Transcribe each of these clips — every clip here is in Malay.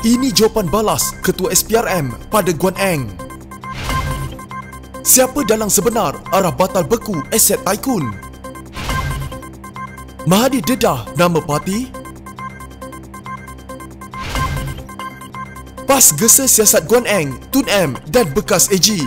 Ini jawapan balas Ketua SPRM pada Guan Eng. Siapa dalang sebenar arah batal beku aset Tycoon? Mahathir dedah nama parti? PAS gesa siasat Guan Eng, Tun M dan bekas AG.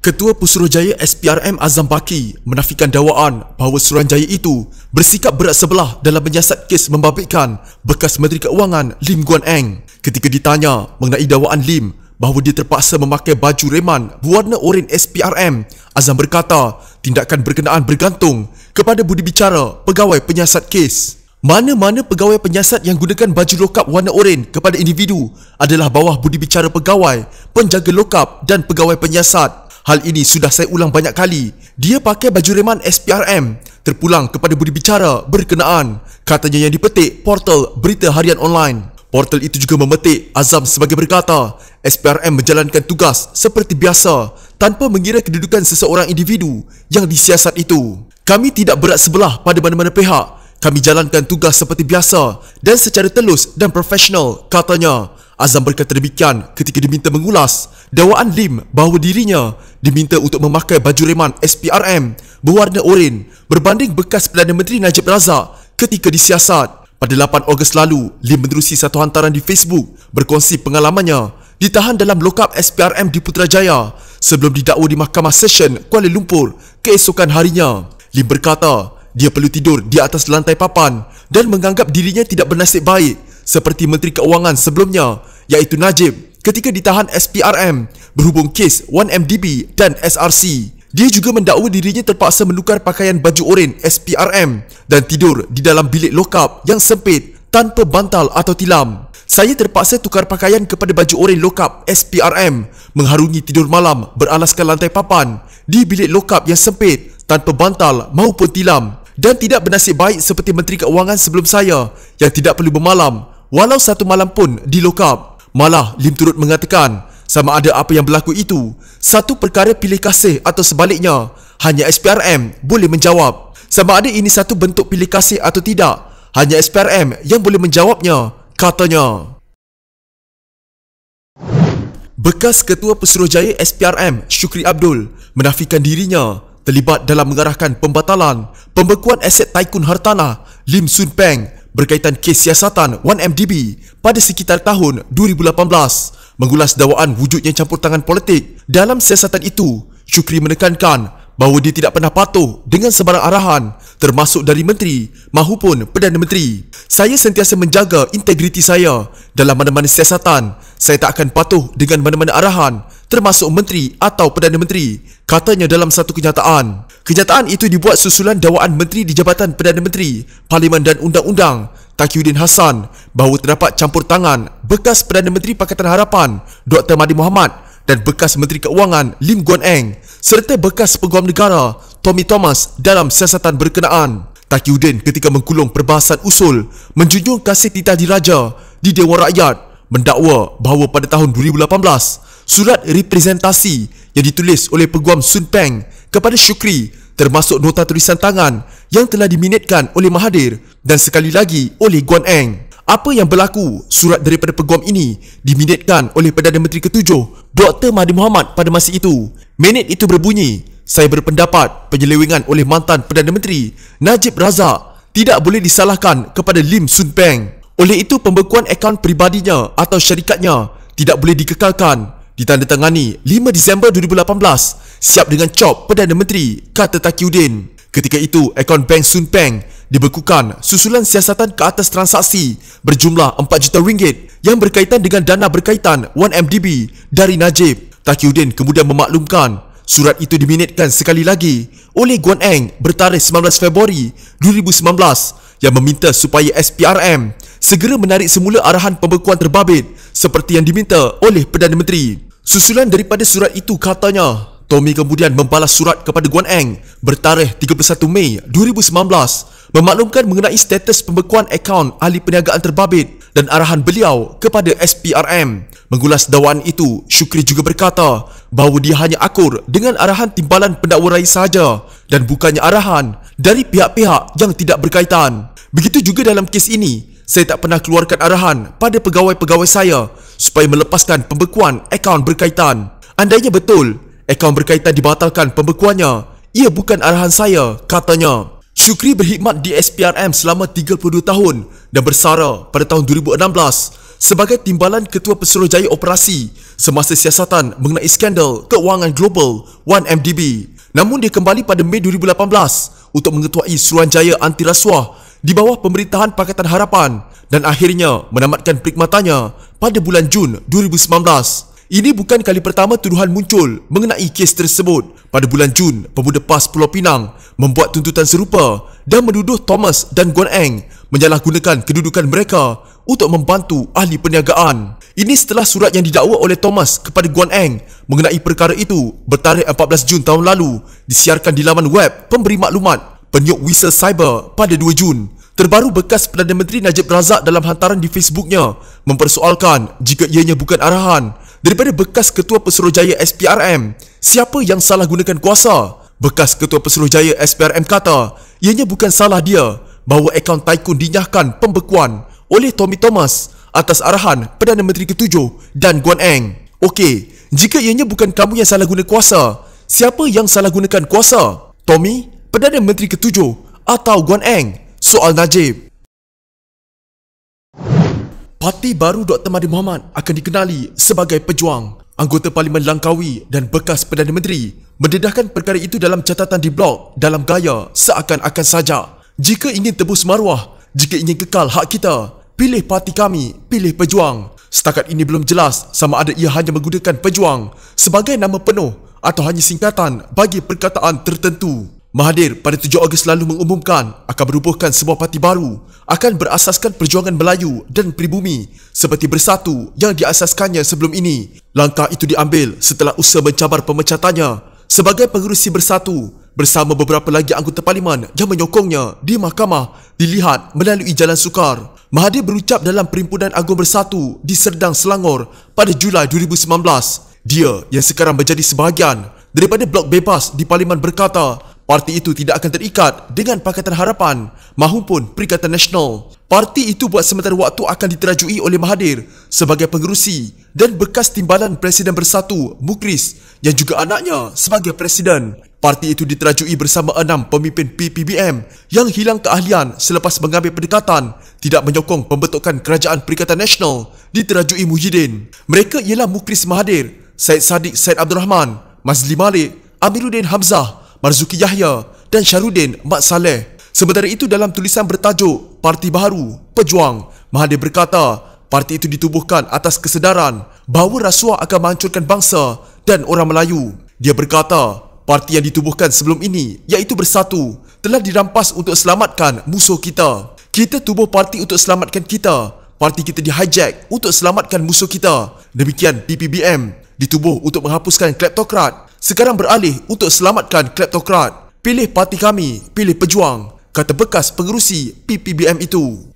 Ketua Pusuruhjaya SPRM Azam Baki menafikan dakwaan bahawa Suruhanjaya itu bersikap berat sebelah dalam menyiasat kes membabitkan bekas Menteri Keuangan Lim Guan Eng. Ketika ditanya mengenai dakwaan Lim bahawa dia terpaksa memakai baju reman berwarna oranye SPRM, Azam berkata tindakan berkenaan bergantung kepada budi bicara pegawai penyiasat kes. Mana-mana pegawai penyiasat yang gunakan baju lokap warna oranye kepada individu adalah bawah budi bicara pegawai, penjaga lokap dan pegawai penyiasat. Hal ini sudah saya ulang banyak kali. Dia pakai baju reman SPRM terpulang kepada budi bicara berkenaan, katanya yang dipetik portal berita harian online. Portal itu juga memetik Azam sebagai berkata SPRM menjalankan tugas seperti biasa tanpa mengira kedudukan seseorang individu yang disiasat itu. Kami tidak berat sebelah pada mana-mana pihak. Kami jalankan tugas seperti biasa dan secara telus dan profesional, katanya. Azam berkata demikian ketika diminta mengulas dakwaan Lim bahawa dirinya diminta untuk memakai baju reman SPRM berwarna oranye berbanding bekas Perdana Menteri Najib Razak ketika disiasat. Pada 8 Ogos lalu, Lim menerusi satu hantaran di Facebook berkongsi pengalamannya ditahan dalam lokap SPRM di Putrajaya sebelum didakwa di Mahkamah Session Kuala Lumpur keesokan harinya. Lim berkata dia perlu tidur di atas lantai papan dan menganggap dirinya tidak bernasib baik seperti Menteri Keuangan sebelumnya, iaitu Najib, ketika ditahan SPRM berhubung kes 1MDB dan SRC. Dia juga mendakwa dirinya terpaksa menukar pakaian baju oranye SPRM dan tidur di dalam bilik lokap yang sempit tanpa bantal atau tilam. Saya terpaksa tukar pakaian kepada baju oranye lokap SPRM, mengharungi tidur malam beralaskan lantai papan di bilik lokap yang sempit tanpa bantal maupun tilam, dan tidak bernasib baik seperti Menteri Keuangan sebelum saya yang tidak perlu bermalam walau satu malam pun di lokap. Malah Lim turut mengatakan sama ada apa yang berlaku itu satu perkara pilih kasih atau sebaliknya, hanya SPRM boleh menjawab. Sama ada ini satu bentuk pilih kasih atau tidak, hanya SPRM yang boleh menjawabnya, katanya. Bekas Ketua Pusuruhjaya SPRM Shukri Abdul menafikan dirinya terlibat dalam mengarahkan pembatalan pembekuan aset Tycoon Hartanah Lim Soon Peng berkaitan kes siasatan 1MDB pada sekitar tahun 2018. Mengulas dakwaan wujudnya campur tangan politik dalam siasatan itu, Shukri menekankan bahawa dia tidak pernah patuh dengan sebarang arahan termasuk dari menteri mahupun Perdana Menteri. Saya sentiasa menjaga integriti saya dalam mana-mana siasatan. Saya tak akan patuh dengan mana-mana arahan termasuk menteri atau Perdana Menteri, katanya dalam satu kenyataan. Kenyataan itu dibuat susulan dakwaan Menteri di Jabatan Perdana Menteri, Parlimen dan Undang-Undang Taqiyuddin Hassan bahawa terdapat campur tangan bekas Perdana Menteri Pakatan Harapan Dr. Mahathir Mohamad dan bekas Menteri Keuangan Lim Guan Eng serta bekas Peguam Negara Tommy Thomas dalam siasatan berkenaan. Taqiyuddin ketika mengkulung perbahasan usul menjunjung kasih titah diraja di Dewan Rakyat mendakwa bahawa pada tahun 2018 surat representasi yang ditulis oleh Peguam Soon Peng kepada Shukri termasuk nota tulisan tangan yang telah diminitkan oleh Mahathir dan sekali lagi oleh Guan Eng. Apa yang berlaku? Surat daripada peguam ini diminitkan oleh Perdana Menteri ke-7 Dr. Mahathir Mohamad pada masa itu. Minit itu berbunyi, saya berpendapat penyelewengan oleh mantan Perdana Menteri Najib Razak tidak boleh disalahkan kepada Lim Soon Peng. Oleh itu pembekuan akaun peribadinya atau syarikatnya tidak boleh dikekalkan. Ditandatangani 5 Disember 2018, siap dengan cop Perdana Menteri, kata Taqiyuddin. Ketika itu akaun bank Soon Peng dibekukan susulan siasatan ke atas transaksi berjumlah 4 juta ringgit yang berkaitan dengan dana berkaitan 1MDB dari Najib. Taqiyuddin kemudian memaklumkan surat itu diminitkan sekali lagi oleh Guan Eng bertarikh 19 Februari 2019 yang meminta supaya SPRM segera menarik semula arahan pembekuan terbabit seperti yang diminta oleh Perdana Menteri. Susulan daripada surat itu katanya, Tommy kemudian membalas surat kepada Guan Eng bertarikh 31 Mei 2019 memaklumkan mengenai status pembekuan akaun ahli perniagaan terbabit dan arahan beliau kepada SPRM. Mengulas dakwaan itu, Shukri juga berkata bahawa dia hanya akur dengan arahan timbalan pendakwa raya sahaja dan bukannya arahan dari pihak-pihak yang tidak berkaitan. Begitu juga dalam kes ini, saya tak pernah keluarkan arahan pada pegawai-pegawai saya supaya melepaskan pembekuan akaun berkaitan. Andainya betul akaun berkaitan dibatalkan pembekuannya, ia bukan arahan saya, katanya. Shukri berkhidmat di SPRM selama 32 tahun dan bersara pada tahun 2016 sebagai timbalan Ketua Pesuruhjaya Operasi semasa siasatan mengenai skandal keuangan global 1MDB. Namun dia kembali pada Mei 2018 untuk mengetuai Suruhanjaya Anti Rasuah di bawah pemerintahan Pakatan Harapan dan akhirnya menamatkan perkhidmatannya pada bulan Jun 2019. Ini bukan kali pertama tuduhan muncul mengenai kes tersebut. Pada bulan Jun, Pemuda PAS Pulau Pinang membuat tuntutan serupa dan menuduh Thomas dan Guan Eng menyalahgunakan kedudukan mereka untuk membantu ahli perniagaan. Ini setelah surat yang didakwa oleh Thomas kepada Guan Eng mengenai perkara itu bertarikh 14 Jun tahun lalu disiarkan di laman web pemberi maklumat Penyok Wisel Cyber pada 2 Jun. Terbaru, bekas Perdana Menteri Najib Razak dalam hantaran di Facebooknya mempersoalkan jika ianya bukan arahan daripada bekas Ketua Pesuruhjaya SPRM, siapa yang salah gunakan kuasa. Bekas Ketua Pesuruhjaya SPRM kata ianya bukan salah dia bahawa akaun Tycoon dinyahkan pembekuan oleh Tommy Thomas atas arahan Perdana Menteri ke-7 dan Guan Eng. Okey, jika ianya bukan kamu yang salah guna kuasa, siapa yang salah gunakan kuasa? Tommy, Perdana Menteri ke-7 atau Guan Eng? Soal Najib. Parti baru Dr. Mahathir Mohamad akan dikenali sebagai pejuang. Anggota Parlimen Langkawi dan bekas Perdana Menteri mendedahkan perkara itu dalam catatan di blog dalam gaya seakan-akan saja. Jika ingin tebus maruah, jika ingin kekal hak kita, pilih parti kami, pilih pejuang. Setakat ini belum jelas sama ada ia hanya menggunakan pejuang sebagai nama penuh atau hanya singkatan bagi perkataan tertentu. Mahathir pada 7 Ogos lalu mengumumkan akan merubuhkan sebuah parti baru akan berasaskan Perjuangan Melayu dan Pribumi seperti Bersatu yang diasaskannya sebelum ini. Langkah itu diambil setelah usaha mencabar pemecatannya sebagai pengerusi Bersatu bersama beberapa lagi anggota parlimen yang menyokongnya di mahkamah dilihat melalui jalan sukar. Mahathir berucap dalam Perhimpunan Agung Bersatu di Serdang, Selangor pada Julai 2019. Dia yang sekarang menjadi sebahagian daripada blok bebas di parlimen berkata parti itu tidak akan terikat dengan Pakatan Harapan mahupun Perikatan Nasional. Parti itu buat sementara waktu akan diterajui oleh Mahathir sebagai pengerusi dan bekas timbalan Presiden Bersatu Mukris yang juga anaknya sebagai Presiden. Parti itu diterajui bersama 6 pemimpin PPBM yang hilang keahlian selepas mengambil pendekatan tidak menyokong pembentukan Kerajaan Perikatan Nasional diterajui Muhyiddin. Mereka ialah Mukris Mahathir, Syed Saddiq Syed Abdul Rahman, Mazli Malik, Amiruddin Hamzah, Marzuki Yahya dan Syahrudin Mat Saleh. Sementara itu dalam tulisan bertajuk Parti Baru Pejuang, Mahathir berkata parti itu ditubuhkan atas kesedaran bahawa rasuah akan menghancurkan bangsa dan orang Melayu. Dia berkata parti yang ditubuhkan sebelum ini iaitu Bersatu telah dirampas untuk selamatkan musuh kita. Kita tubuh parti untuk selamatkan kita. Parti kita dihijack untuk selamatkan musuh kita. Demikian PPBM ditubuh untuk menghapuskan kleptokrat, sekarang beralih untuk selamatkan kleptokrat. Pilih parti kami, pilih pejuang, kata bekas pengerusi PPBM itu.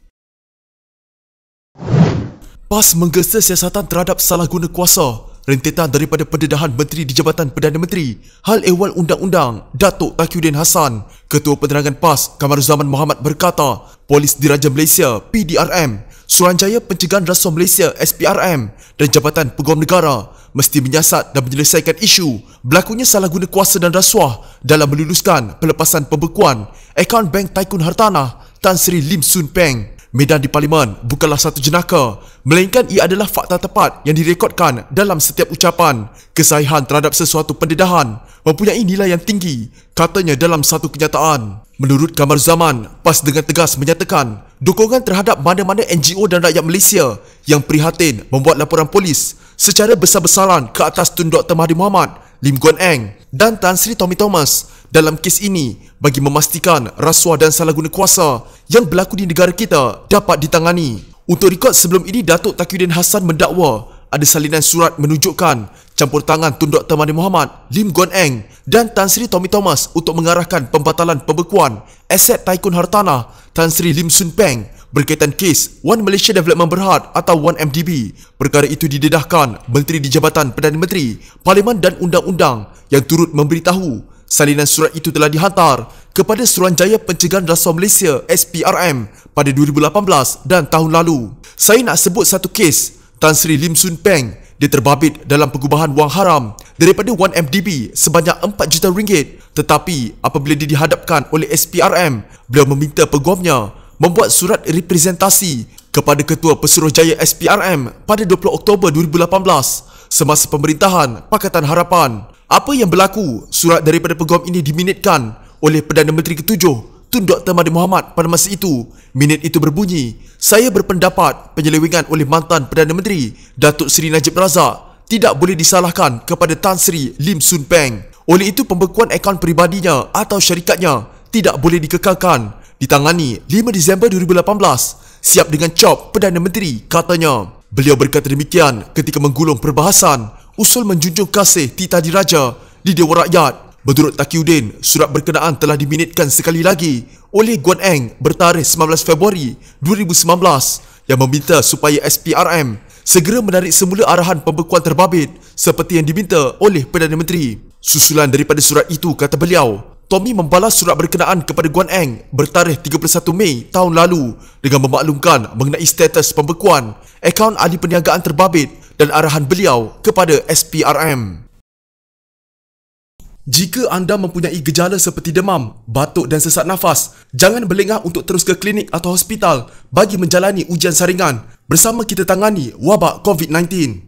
PAS menggesa siasatan terhadap salah guna kuasa. Rentetan daripada pendedahan Menteri di Jabatan Perdana Menteri, Hal Ehwal Undang-Undang Datuk Taqiyuddin Hassan. Ketua Penerangan PAS Kamaruzaman Mohamad berkata, Polis Diraja Malaysia PDRM, Suruhanjaya Pencegahan Rasuah Malaysia SPRM dan Jabatan Peguam Negara mesti menyiasat dan menyelesaikan isu berlakunya salah guna kuasa dan rasuah dalam meluluskan pelepasan pembekuan akaun Bank Tycoon Hartanah Tan Sri Lim Soon Peng. Medan di Parlimen bukanlah satu jenaka, melainkan ia adalah fakta tepat yang direkodkan dalam setiap ucapan. Kesahihan terhadap sesuatu pendedahan mempunyai nilai yang tinggi, katanya dalam satu kenyataan. Menurut Kamaruzaman, PAS dengan tegas menyatakan dukungan terhadap mana-mana NGO dan rakyat Malaysia yang prihatin membuat laporan polis secara besar-besaran ke atas Tun Dr. Mahathir Mohamad, Lim Guan Eng dan Tan Sri Tommy Thomas dalam kes ini bagi memastikan rasuah dan salah guna kuasa yang berlaku di negara kita dapat ditangani. Untuk rekod sebelum ini, Datuk Taqiyuddin Hassan mendakwa ada salinan surat menunjukkan campur tangan Tun Dr. Mahathir Mohamad, Lim Guan Eng dan Tan Sri Tommy Thomas untuk mengarahkan pembatalan pembekuan aset Taikun Hartanah Tan Sri Lim Soon Peng berkaitan kes One Malaysia Development Berhad atau 1MDB. Perkara itu didedahkan Menteri di Jabatan Perdana Menteri, Parlimen dan Undang-Undang yang turut memberitahu salinan surat itu telah dihantar kepada Suruhanjaya Pencegahan Rasuah Malaysia SPRM pada 2018 dan tahun lalu. Saya nak sebut satu kes. Tan Sri Lim Soon Peng dia terbabit dalam pengubahan wang haram daripada 1MDB sebanyak RM4 juta, tetapi apabila dia dihadapkan oleh SPRM, beliau meminta peguamnya membuat surat representasi kepada Ketua Pesuruhjaya SPRM pada 20 Oktober 2018 semasa pemerintahan Pakatan Harapan. Apa yang berlaku? Surat daripada peguam ini diminitkan oleh Perdana Menteri ke-7 Tun Dr. Mahathir Mohamad pada masa itu. Minit itu berbunyi, "Saya berpendapat penyelewengan oleh mantan Perdana Menteri Datuk Seri Najib Razak tidak boleh disalahkan kepada Tan Sri Lim Soon Peng. Oleh itu pembekuan akaun peribadinya atau syarikatnya tidak boleh dikekalkan." Ditangani 5 Disember 2018, siap dengan cop Perdana Menteri, katanya. Beliau berkata demikian ketika menggulung perbahasan usul menjunjung kasih Tita Diraja di Dewan Rakyat. Menurut Taqiyuddin, surat berkenaan telah diminitkan sekali lagi oleh Guan Eng bertarikh 19 Februari 2019 yang meminta supaya SPRM segera menarik semula arahan pembekuan terbabit seperti yang diminta oleh Perdana Menteri. Susulan daripada surat itu, kata beliau, Tommy membalas surat berkenaan kepada Guan Eng bertarikh 31 Mei tahun lalu dengan memaklumkan mengenai status pembekuan akaun ahli perniagaan terbabit dan arahan beliau kepada SPRM. Jika anda mempunyai gejala seperti demam, batuk dan sesak nafas, jangan berlengah untuk terus ke klinik atau hospital bagi menjalani ujian saringan bersama kita tangani wabak COVID-19.